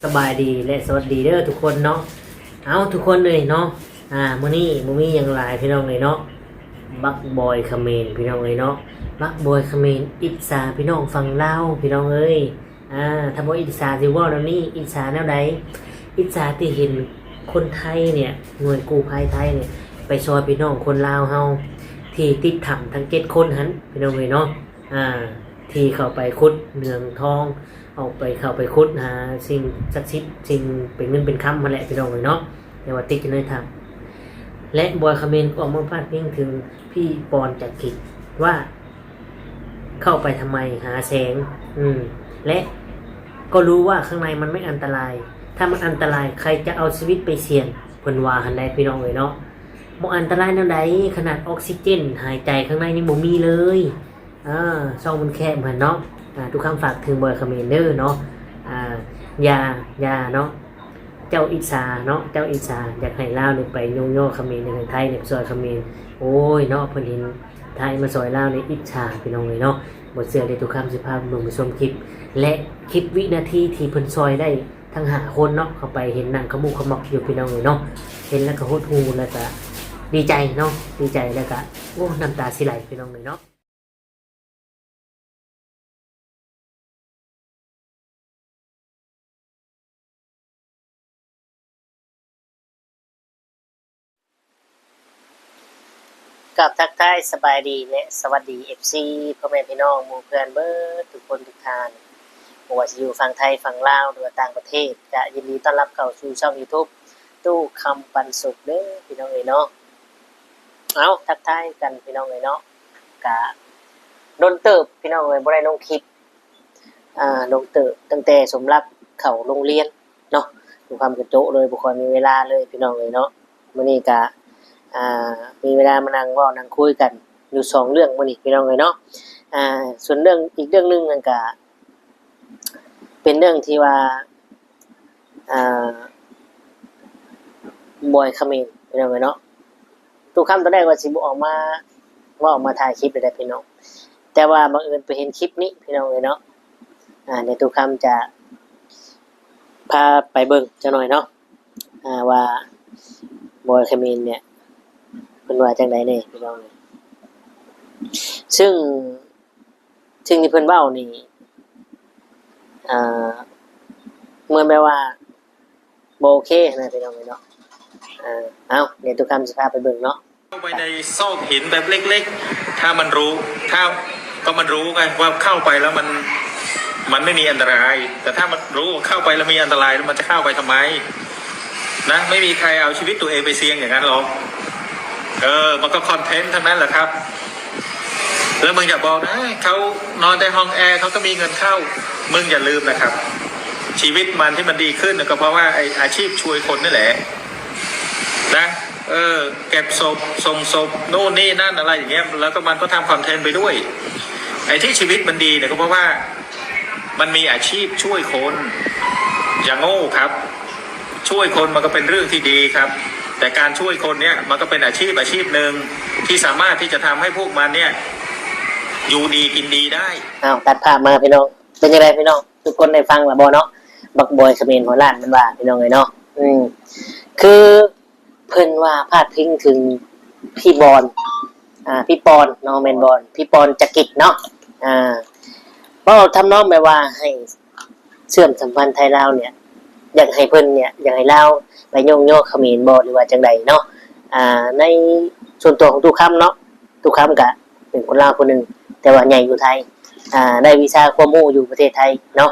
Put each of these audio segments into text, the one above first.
สบายดีและสวัสดีเด้อทุกคนเนาะเอาทุกคนเลยเนาะมื้อนี้บ่มีหยังหลายพี่น้องเลยเนาะบักบอยเขมรพี่น้องเลยเนาะบักบอยเขมรอิจฉาพี่น้องฝั่งลาวพี่น้องเอ้ยถ้าบ่อิจฉาสิเว้าแล้วนี่อิจฉาแนวใดอิจฉาที่เห็นคนไทยเนี่ยหน่วยกู้ภัยไทยเนี่ยไปช่วยพี่น้องคนลาวเฮาที่ติดถ้ำทั้ง7คนหันพี่น้องเลยเนาะที่เข้าไปขุดเหนืองทองเข้าไปคุดหาสิ่งศักดิ์สิทธิ์สิ่งเป็นเงินเป็นคำมาแหละพี่น้องเลยเนาะแต่ว่าติดกันเลยทำและบอยคาเมนก็ออกมาพาดพิงถึงพี่ปอนจากกิจว่าเข้าไปทำไมหาแสงและก็รู้ว่าข้างในมันไม่อันตรายถ้ามันอันตรายใครจะเอาชีวิตไปเสี่ยงเพิ่นว่าหันใดพี่น้องเลยเนาะบ่อันตรายแนวใดขนาดออกซิเจนหายใจข้างในนี่บ่มีเลยช่องมันแคบเหมือนเนาะทุกคำฝากถึงบอยคาเมนเดอร์เนาะอย่าเนาะเจ้าอิสาเนาะเจ้าอิสาอยากให้ลาวเนี่ยไปโยคาเมนในไทยเนี่ยซอยคาเมนโอ้ยเนาะเพิ่นเห็นไทยมาซอยลาวในอิจฉาพี่น้องเลยเนาะบทเสือในทุกคำสิภาพลงไปชมคลิปและคลิปวินาทีที่เพิ่นซอยได้ทั้งหาคนเนาะเข้าไปเห็นนั่งขมุกขมักอยู่พี่น้องเลยเนาะเห็นแล้วก็โหดหูแล้วก็ดีใจเนาะดีใจแล้วก็โอ้น้ำตาสิไหลพี่น้องเลยเนาะกับทักทายสบายดีและสวัสดี FC พ่อแม่พี่น้องหมู่เพื่อนเบิดทุกคนทุกท่านบ่ว่าจะอยู่ฝั่งไทยฝั่งลาวหรือว่าต่างประเทศก็ยินดีต้อนรับเข้าสู่ช่อง YouTube ตู้คำปันสุขเด้อพี่น้องเอ้ยเนาะเอาทักทายกันพี่น้องเอ้ยเนาะก็โดนเติบพี่น้องเอ้ยบ่ได้ลงคลิปลงเติบตั้งแต่สมรักเข้าโรงเรียนเนาะดูความกระโจะเลยบ่ค่อยมีเวลาเลยพี่น้องเอ้ยเนาะมื้อนี้ก็มีเวลามานั่งเว้านั่งคุยกันอยู่2เรื่องมื้อนี้พี่น้องเอ้ยเนาะส่วนเรื่องอีกเรื่องนึงนั่นก็เป็นเรื่องที่ว่าบอยเขมรพี่น้องเอ้ยเนาะทุกคำตอนแรกว่าสิบ่ออกมาว่าออกมาถ่ายคลิปได้พี่น้องแต่ว่าบังเอิญไปเห็นคลิปนี้พี่น้องเอ้ยเนาะเดี๋ยวทุกคำจะพาไปเบิ่งจักหน่อยเนาะว่าบอยเขมรเนี่ยเพิ่นว่าจังได๋แน่พี่น้องซึ่งที่เพิ่นเว้านี่เหมือนแบบว่าบ่โอเคนะพี่น้องเนาะเอาเดี๋ยวทุกคำสิพาไปเบิ่งเนาะเข้าไปในซอกหินแบบเล็กๆถ้ามันรู้ก็มันรู้ไงว่าเข้าไปแล้วมันไม่มีอันตรายแต่ถ้ามันรู้เข้าไปแล้วมีอันตรายแล้วมันจะเข้าไปทำไมนะไม่มีใครเอาชีวิตตัวเองไปเสี่ยงอย่างนั้นหรอกมันก็คอนเทนต์ทั้งนั้นแหละครับแล้วมึงอย่าบอกนะเขานอนในห้องแอร์เขาก็มีเงินเข้ามึงอย่าลืมนะครับชีวิตมันที่มันดีขึ้นก็เพราะว่าไออาชีพช่วยคนนี่แหละนะเก็บศพส่งศพโน่นนี่นั่นอะไรอย่างเงี้ยแล้วก็มันก็ทำคอนเทนต์ไปด้วยไอ้ที่ชีวิตมันดีเนี่ยก็เพราะว่ามันมีอาชีพช่วยคนอย่างโง่ครับช่วยคนมันก็เป็นเรื่องที่ดีครับแต่การช่วยคนเนี่ยมันก็เป็นอาชีพหนึ่งที่สามารถที่จะทำให้พวกมันเนี่ยอยู่ดีกินดีได้ตัดภาพมาพี่น้องเป็นยังไงพี่น้องทุกคนได้ฟังแล้วบ่เนาะบักบอยเขมรหัวล้านมันว่าพี่น้องเลยเนาะคือเพิ่นว่าพาดพิงถึงพี่บอลพี่ปอนน้องเมนบอลพี่ปอนจักริดเนาะเพราะทำน้องแบบว่าให้เชื่อมสัมพันธ์ไทยลาวเนี่ยอยากให้เพิ่นเนี่ยอยากให้ลาวไปโยกเขมรบ่หรือว่าจังใดเนาะในส่วนตัวของตู้คำเนาะตู้คำก็เป็นคนลาวคนนึงแต่ว่าใหญ่อยู่ไทยได้วีซ่าความรู้อยู่ประเทศไทยเนาะ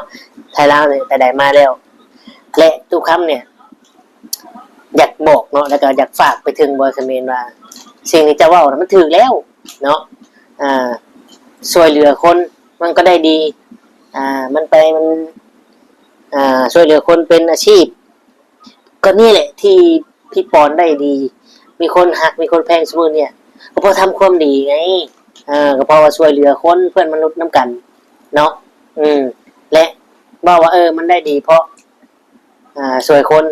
ไทยลาวเนี่ยแต่ใดมาแล้วและตู้คำเนี่ยอยากบอกเนาะแล้วก็อยากฝากไปถึงบอยเขมรว่าสิ่งที่จะว่ามันถูกแล้วเนาะช่วยเหลือคนมันก็ได้ดีมันช่วยเหลือคนเป็นอาชีพก็นี่แหละที่พี่ปอนได้ดีมีคนหักมีคนแพงสมุนเนี่ยก็เพราะทำความดีไงก็เพราะว่าช่วยเหลือคนเพื่อนมนุษย์น้ำกันเนาะและบอกว่ามันได้ดีเพราะช่วยคน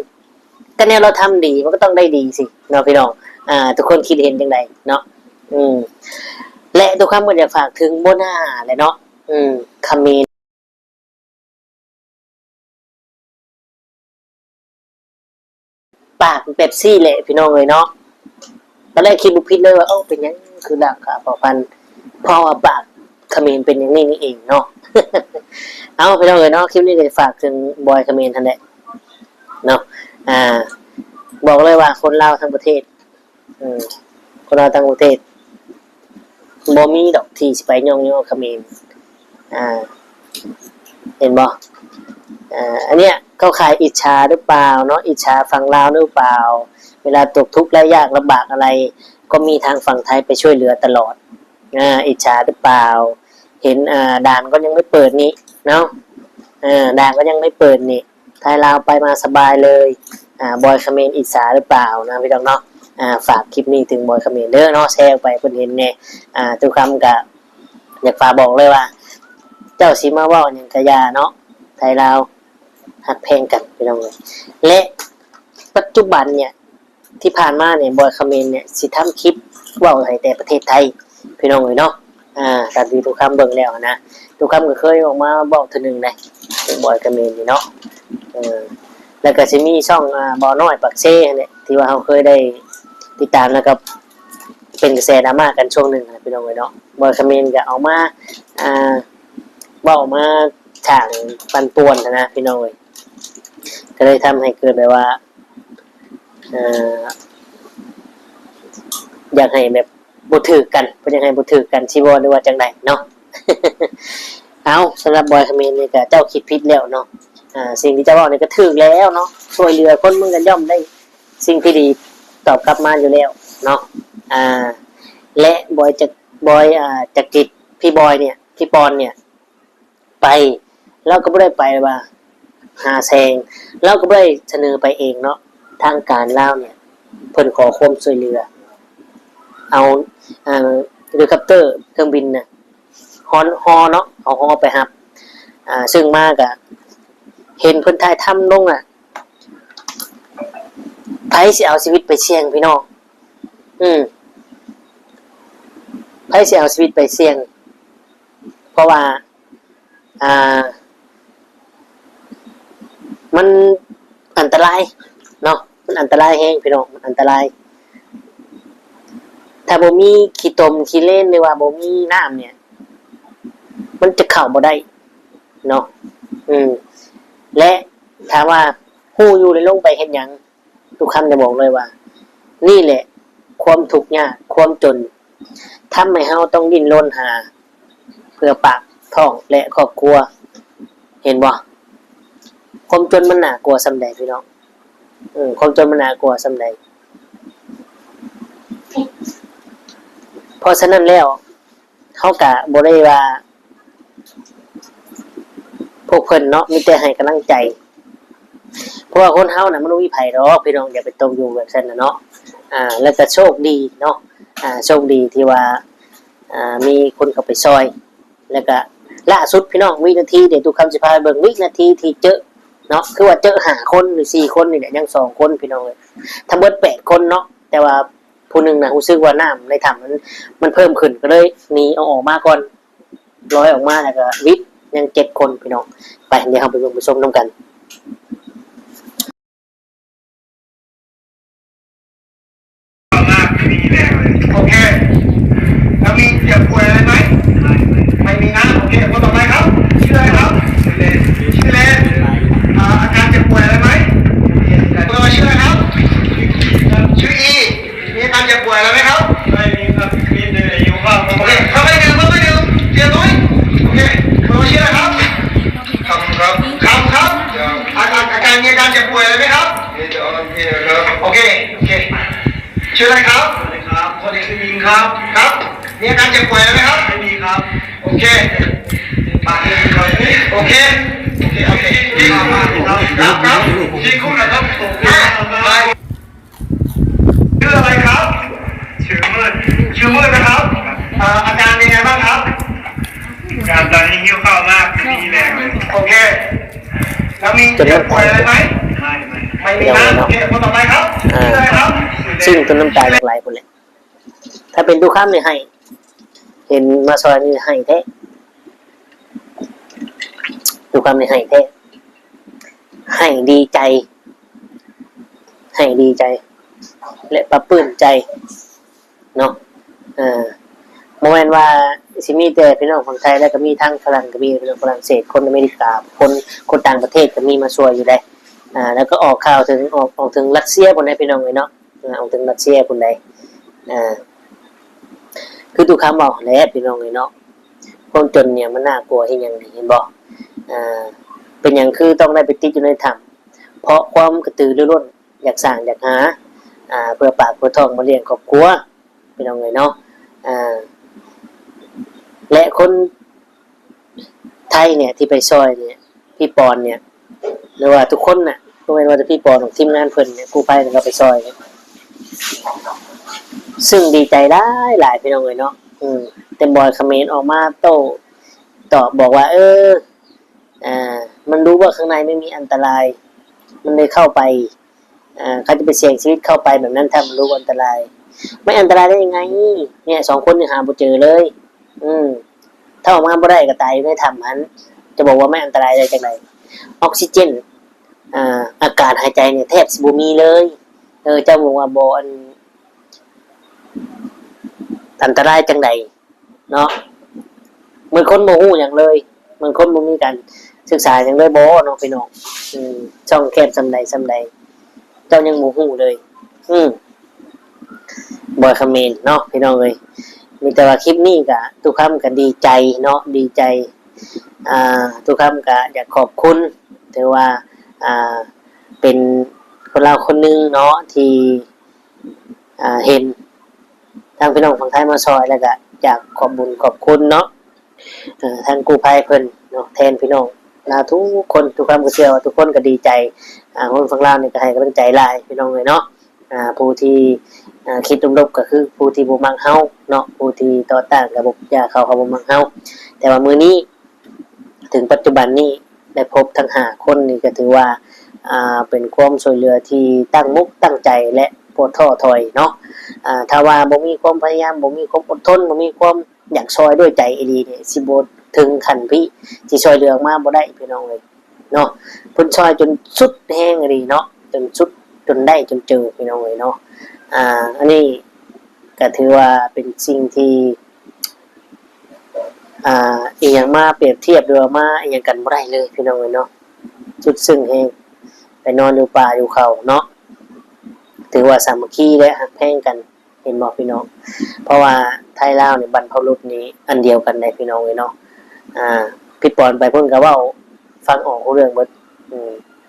ก็เนี่ยเราทำดีมันก็ต้องได้ดีสิเนาะพี่น้องทุกคนคิดเห็นจังไดเนาะและทุกคำก็จะฝากถึงโบน่าเลยเนาะคำเมน ปากเป๊ปซี่แหละพี่น้องเลยเนาะตอนแรกคิดบุพิดเลยว่าเป็นยังคือดักค่ะพอพันพอปากเขมรเป็นอย่างนี้นี่เองเนาะ เอาพี่น้องเลยเนาะคลิปนี้จะฝากถึงบอยเขมรท่านแหละเนาะบอกเลยว่าคนลาวทั้งประเทศคนลาวทั้งประเทศบ่มีดอกที่สิไปย่องเขมรเห็นบ่อันเนี้ยเขาขายอิจฉาหรือเปล่าเนาะอิจฉาฝั่งลาวหรือเปล่าเวลาตกทุกข์และยากลำบากอะไรก็มีทางฝั่งไทยไปช่วยเหลือตลอดอิจฉาหรือเปล่าเห็นด่านก็ยังไม่เปิดนี่เนาะด่านก็ยังไม่เปิดนี่ไทยลาวไปมาสบายเลยบอยเขมรอิจฉาหรือเปล่านะพี่น้องเนาะฝากคลิปนี้ถึงบอยเขมรเด้อเนาะแชร์ไปเพิ่นเห็นแน่ทุกคำกับอยากฝากบอกเลยว่าเจ้าสิมาเว้าหยังกะยาเนาะไทยลาวหักแพงกันพี่น้องเลยและปัจจุบันเนี่ยที่ผ่านมาเนี่ยบอยเขมรเนี่ยสิทำคลิปเว้าให้แต่ประเทศไทยพี่น้องเลยเนาะตามที่ทุกคำเบิ่งแล้วนะทุกคำก็เคยออกมาบอกทีนึงเลยบอยเขมรนี่เนาะแล้วก็สิมีช่องบ่อน้อยปักเซ่เนี่ยที่ว่าเขาเคยได้ติดตามแล้วก็เป็นกระแสดราม่ากันช่วงหนึ่งนะพี่น้องเลยเนาะบอยเขมรก็เอามาเว้ามาฉางปันป่วนนะพี่น้องเลยก็เลยทำให้เกิดแบบว่าอยากให้แบบบุถือกันเพื่ออยากให้บุถือกันชีวรหรือว่าจังไดเนาะ เอาสำหรับบอยเขมรนี่ก็เจ้าคิดผิดแล้วเนาะสิ่งที่เจ้าบอกนี่ก็ถือแล้วเนาะช่วยเหลือคนมึงกันย่อมได้สิ่งที่ดีตอบกลับมาอยู่แล้วเนาะและบอยจักริดพี่บอยเนี่ยพี่ปอนเนี่ยไปเราก็ไม่ได้ไปว่าหาแซงเราก็ไม่ได้เสนอไปเองเนาะทางการเล่าเนี่ยเพิ่นขอความช่วยเหลือเอาเฮลิคอปเตอร์เครื่องบินนะฮอเนาะเอาฮอไปครับซึ่งมากอะเห็นเพิ่นถ่ายทำลงไผสิเอาชีวิตไปเสี่ยงพี่น้องไผสิเอาชีวิตไปเสี่ยงเพราะว่ามันอันตรายเนาะมันอันตรายแฮงพี่น้องมันอันตรายถ้าบ่มีขี้ตมขี้เล่นหรือว่าบ่มีน้ำเนี่ยมันจะเข้าบ่ได้เนาะและถามว่าฮู้อยู่เลยลงไปเฮ็ดหยังทุกคำจะบอกเลยว่านี่แหละความทุกข์ยากความจนทำให้เฮาต้องดิ้นรนหาเพื่อปากท้องและครอบครัวเห็นบ่ความจนมันน่ากลัวส่ำใดพี่น้องความจนมันน่ากลัวส่ำใดเพราะฉะนั้นแล้วเฮาก็บ่ได้ว่าพวกเพิ่นเนาะมีแต่ให้กำลังใจเพราะว่าคนเฮาน่ะมันบ่มีไผดอกพี่น้องอย่าไปตกอยู่แบบนั้นน่ะเนาะแล้วก็โชคดีเนาะโชคดีที่ว่ามีคนเข้าไปซอยแล้วก็ล่าสุดพี่น้องวินาทีเดี๋ยวทุกคำสิพาเบิ่งวินาทีที่เจอเนาะคือว่าเจอ5คนหรือ4คนนี่แหละยัง2คนพี่น้องเอ้ยทั้งหมด8คนเนาะแต่ว่าผู้นึงน่ะรู้สึกว่าน้ำในถ้ำมันเพิ่มขึ้นก็เลยหนีเอาออกมาก่อนลอยออกมาแล้วก็วิทย์ยัง7คนพี่น้องไปเดี๋ยวเราไปเบิ่งไปชมนำกันโอเคแล้วมีเจ็บป่วยอะไรไหมไม่มีนะโอเคคนต่อไปครับชื่ออะไรครับชื่อเลนอาการเจ็บป่วยอะไรไหมตัวชื่ออะไรครับชื่ออีมีอาการเจ็บป่วยอะไรไหมครับไม่มีครับมีแต่อายุครับโอเคเข้าไปดื่มเจียน้อยโอเคตัวชื่ออะไรครับคำครับอาการมีอาการเจ็บป่วยอะไรไหมครับโอเคชื่ออะไรครับคนนี้คือมิงครับมีอาการเจ็บป่วยไหมครับไม่มีครับโอเคปากโอเคดีมากครับที่คุณนะครับชื่ออะไรครับชื่อมืดนะครับอาการเป็นไงบ้างครับการตอนนี้หิวข้าวมากมีแรงเลยโอเคแล้วมีเจ็บป่วยอะไรไหมไม่มีนะโอเคคนต่อไปครับชื่ออะไรครับซึ่งต้นน้ำตาไหลคนเลยถ้าเป็นทุกคำนี่ให้เห็นมาซอยนี่ให้แท้ทุกคำนี่ให้แท้ให้ดีใจ ให้ดีใจและปลาปลื้มใจเนาะโมเมนต์ว่าสิมีแต่พี่น้องคนไทยแล้วก็มีทั้งฝรั่งก็มีพี่น้องฝรั่งเศสคนอเมริกาคนต่างประเทศก็มีมาช่วยอยู่ได้แล้วก็ออกข่าวถึงออกถึงรัสเซียคนใดพี่น้องเลยเนาะออกถึงรัสเซียคนใดคือทุกคำบอกแล้วพี่น้องเลยเนาะคนจนเนี่ยมันน่ากลัวที่ยังเห็นบอกเป็นอย่างคือต้องได้ไปติดอยู่ในถ้ำเพราะความกระตือรือร้นอยากสร้างอยากหาเพื่อปากเพื่อท้องมาเลี้ยงครอบครัวพี่น้องเลยเนาะและคนไทยเนี่ยที่ไปซอยเนี่ยพี่ปอนเนี่ยหรือว่าทุกคนน่ะก็ไม่ว่าจะพี่ปอนของทีมงานเพิ่นเนี่ยกู้ภัยเราไปซอยซึ่งดีใจได้หลายพี่น้องเลยเนาะแต่บอยคอมเมนต์ออกมาโต้ตอบบอกว่ามันรู้ว่าข้างในไม่มีอันตรายมันเลยเข้าไปเขาจะไปเสี่ยงชีวิตเข้าไปแบบนั้นถ้ามันรู้ว่าอันตรายไม่อันตรายได้ยังไงเนี่ย2 คนยังหาบ่เจอเลยถ้าออกมาบ่ได้ก็ตายไม่ทำมันจะบอกว่าไม่อันตรายได้จังไดออกซิเจนอากาศหายใจเนี่ยแทบสิบ่มีเลยเจ้าบอกว่าบ่อันตรายจังไดเนาะเหมือนคนบ่ฮู้หยังเลยเหมือนคนบ่มีการศึกษาหยังเลยบ่เนาะพี่น้องช่องแคบซำใดเจ้ายังบ่ฮู้เลยบ่คอมเมนต์เนาะพี่น้องเอ้ยมีแต่ว่าคลิปนี้ก็ทุกคำก็ดีใจเนาะดีใจทุกคำก็อยากขอบคุณถือว่าเป็นคนเราคนนึงเนาะที่เห็นทางพี่น้องฝั่งไทยมาซอยแล้วก็อยากขอบบุญขอบคุณเนาะทางกู้ภัยเพิ่นเนาะแทนพี่น้องทุกคนทุกคำก็เชื่อว่าทุกคนก็ดีใจคนฝั่งลาวนี่ก็ให้กำลังใจหลายพี่น้องเลยเนาะผู้ที่คิดลบๆก็คือผู้ที่บ่มักเฮาเนาะผู้ที่ต่อต้านระบบยาเขาบ่มักเฮาแต่ว่ามื้อนี้ถึงปัจจุบันนี้ได้พบทั้ง5 คนนี่ก็ถือว่าเป็นความช่วยเหลือที่ตั้งมุกตั้งใจและบ่ท้อถอยเนาะถ้าว่าบ่มีความพยายามบ่มีความอดทนบ่มีความอยากช่วยด้วยใจดีเนี่ยสิบ่ถึงขั้นพี่สิช่วยเหลือมาบ่ได้พี่น้องเลยเนาะเพิ่นช่วยจนสุดแห้งดีเนาะจนสุดจนได้จนเจอพี่น้องเลยเนาะอันนี้ก็ถือว่าเป็นสิ่งที่อีหยังมาเปรียบเทียบหรือมาอีหยังกันบ่ได้เลยพี่น้องเลยเนาะสุดซึ้งแฮงไปนอนอยู่ป่าอยู่เขาเนาะถือว่าสามัคคีและหักแพงกันเห็นบ่พี่น้องเพราะว่าไทยลาวนี่บรรพบุรุษนี้อันเดียวกันได้พี่น้องเลยเนาะพี่ปอนไปเพิ่นก็เว้าฟังออกเรื่องเบิด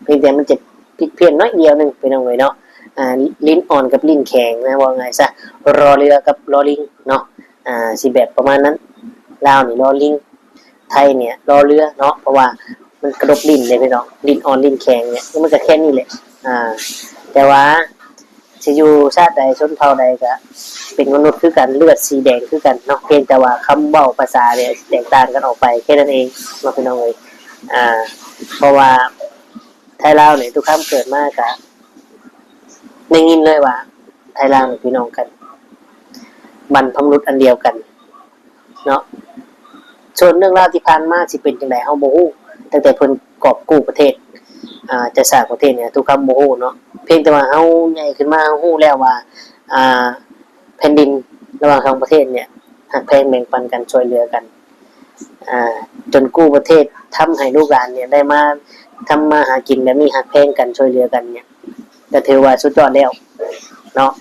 เพียงแต่มันจะผิดเพี้ยนน้อยเดียวนึงพี่น้องเลยเนาะลิ้นอ่อนกับลิ้นแข็งนะว่าไงซะรอเรือกับรอลิงเนาะสิแบบประมาณนั้นลาวนี่รอลิงไทยเนี่ยรอเรือเนาะเพราะว่ามันกระดกลิ้นเลยพี่น้องลิ้นอ่อนลิ้นแข็งเนี่ยมันก็แค่นี้แหละแต่ว่าสิอยู่ชาติใดชนเผ่าใดก็เป็นมนุษย์คือกันเลือดสีแดงคือกันเนาะเพียงแต่ว่าคำเว้าภาษาเนี่ยแตกต่างกันออกไปแค่นั้นเองเนาะพี่น้องเอ้ยเพราะว่าไทยลาวเนี่ยทุกคำเกิดมาก็ได้ยินเลยว่าไทยลาวเป็นพี่น้องกันบรรพบุรุษอันเดียวกันเนาะส่วนเรื่องราวที่ผ่านมาสิเป็นจังไดเฮาบ่ฮู้ตั้งแต่เพิ่นกอบกู้ประเทศจะสร้างประเทศเนี่ยทุกคำบ่ฮู้เนาะเพียงแต่ว่าเฮาใหญ่ขึ้นมาเฮาฮู้แล้วว่าแผ่นดินระหว่าง2ประเทศเนี่ยหักแพงแบ่งปันกันช่วยเหลือกันจนกู้ประเทศทำให้ลูกหลานเนี่ยได้มาทำมาหากินแบบนี้หักแพงกันช่วยเหลือกันเนี่ยก็ถือว่าสุดยอดแล้วเนาะ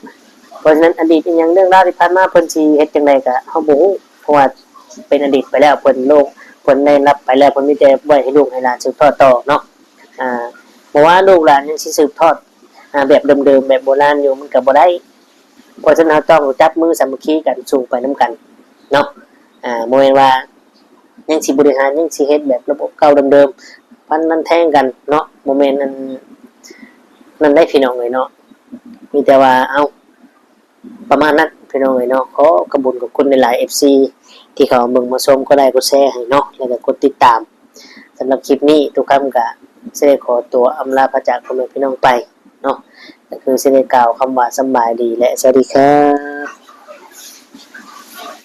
เพราะฉะนั้นอดีตอีหยังเรื่องราวที่ผ่านมาเพิ่นสิเฮ็ดจังไดก็เฮาบ่ฮู้เพราะว่าเป็นอดีตไปแล้วเพิ่นโลกเพิ่นได้รับไปแล้วเพิ่นมีแต่ไว้ให้ลูกให้หลานสืบทอดต่อเนาะบ่ว่าลูกหลานยังสิสืบทอดแบบเดิมๆแบบโบราณอยู่มันก็บ่ได้เพราะฉะนั้นเราต้องจับมือสามัคคีกันสู่ไปนํกันเนาะบ่แม่นว่ายังสิบริหารยังสิเฮ็ดแบบระบบเก่าเดิมๆพันนั้นแท่งกันเนาะบ่แม่นนั่นได้พี่น้องเลยเนาะมีแต่ว่าเอาประมาณนั้นพี่น้องเลยเนาะขอกระบุญกับคุณในหลาย FC ที่เขาเบิ่งมาชมก็ได้กดแชร์ให้เนาะแล้วก็กดติดตามสำหรับคลิปนี้ทุกคำก็สิได้ขอตัวอำลาพระจากพ่อแม่พี่น้องไปเนาะก็คือสิได้กล่าวคำว่าสบายดีและสวัสดีครับ